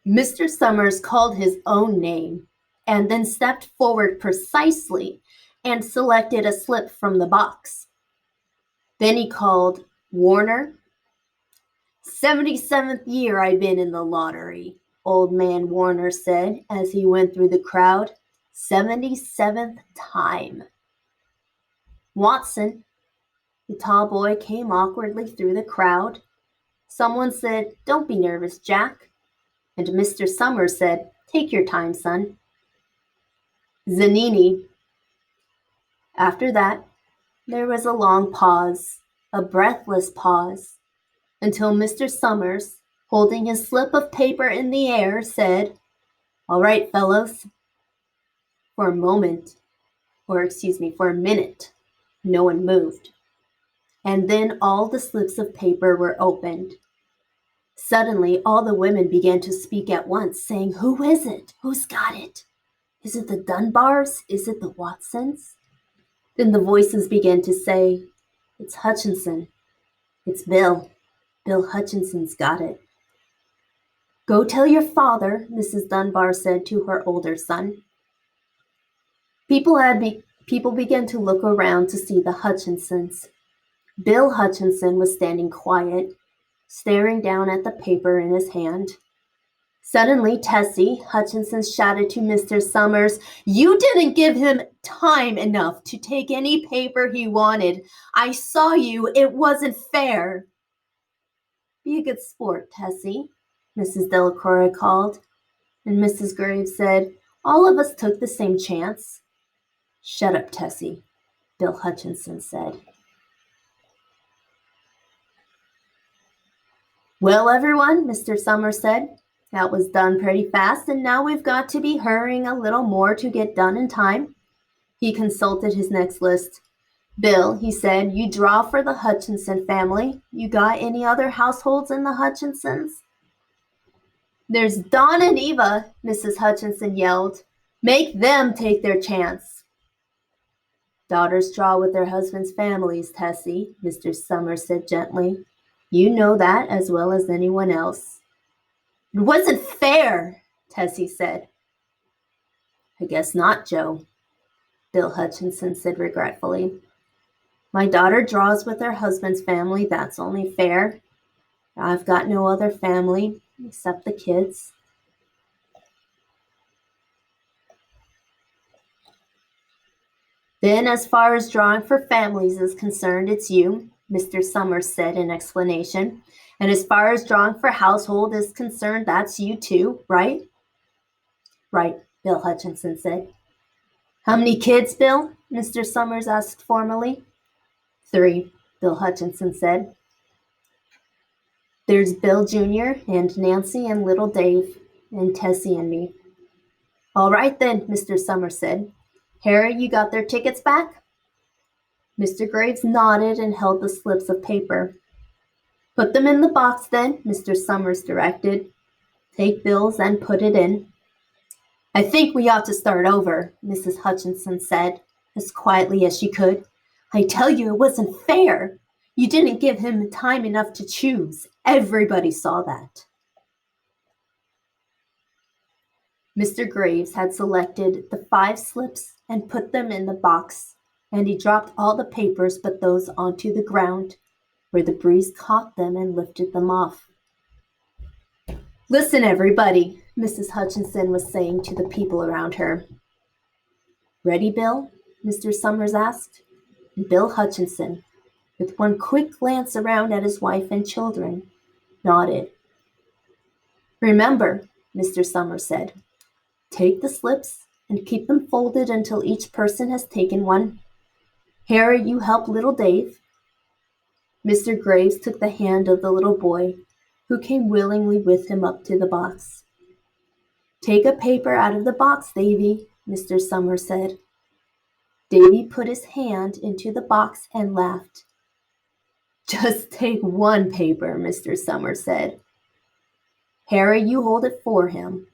Mr. Summers called his own name and then stepped forward precisely and selected a slip from the box. Then he called, "Warner." "77th year I've been in the lottery," old man Warner said as he went through the crowd. 77th time. "Watson." The tall boy came awkwardly through the crowd. Someone said, "Don't be nervous, Jack." And Mr. Summers said, "Take your time, son." "Zanini." After that, there was a long pause, a breathless pause, until Mr. Summers, holding his slip of paper in the air, said, "All right, fellows." For a minute, no one moved. And then all the slips of paper were opened. Suddenly, all the women began to speak at once, saying, "Who is it? Who's got it? Is it the Dunbars? Is it the Watsons?" Then the voices began to say, "It's Hutchinson. It's Bill. Bill Hutchinson's got it." "Go tell your father," Mrs. Dunbar said to her older son. People began to look around to see the Hutchinsons. Bill Hutchinson was standing quiet, staring down at the paper in his hand. Suddenly, Tessie Hutchinson shouted to Mr. Summers, "You didn't give him time enough to take any paper he wanted. I saw you. It wasn't fair." "Be a good sport, Tessie," Mrs. Delacroix called, and Mrs. Graves said, "All of us took the same chance." "Shut up, Tessie," Bill Hutchinson said. "Well, everyone," Mr. Summers said, "that was done pretty fast, and now we've got to be hurrying a little more to get done in time." He consulted his next list. "Bill," he said, "you draw for the Hutchinson family. You got any other households in the Hutchinsons?" "There's Don and Eva," Mrs. Hutchinson yelled. "Make them take their chance." "Daughters draw with their husbands' families, Tessie," Mr. Summers said gently. "You know that as well as anyone else." "It wasn't fair," Tessie said. "I guess not, Joe," Bill Hutchinson said regretfully. "My daughter draws with her husband's family. That's only fair. I've got no other family except the kids." "Then as far as drawing for families is concerned, it's you," Mr. Summers said in explanation. "And as far as drawing for household is concerned, that's you too, right?" "Right," Bill Hutchinson said. "How many kids, Bill?" Mr. Summers asked formally. "3," Bill Hutchinson said. "There's Bill Jr. and Nancy and little Dave and Tessie and me." "All right then," Mr. Summers said. "Harry, you got their tickets back?" Mr. Graves nodded and held the slips of paper. "Put them in the box then," Mr. Summers directed. "Take Bill's and put it in." "I think we ought to start over," Mrs. Hutchinson said, as quietly as she could. "I tell you it wasn't fair. You didn't give him time enough to choose. Everybody saw that." Mr. Graves had selected the 5 slips and put them in the box, and he dropped all the papers but those onto the ground, where the breeze caught them and lifted them off. "Listen, everybody," Mrs. Hutchinson was saying to the people around her. "Ready, Bill?" Mr. Summers asked. And Bill Hutchinson, with one quick glance around at his wife and children, nodded. "Remember," Mr. Summers said, "take the slips and keep them folded until each person has taken one. Harry, you help little Dave." Mr. Graves took the hand of the little boy, who came willingly with him up to the box. "Take a paper out of the box, Davy," Mr. Summers said. Davy put his hand into the box and laughed. "Just take one paper," Mr. Summers said. "Harry, you hold it for him.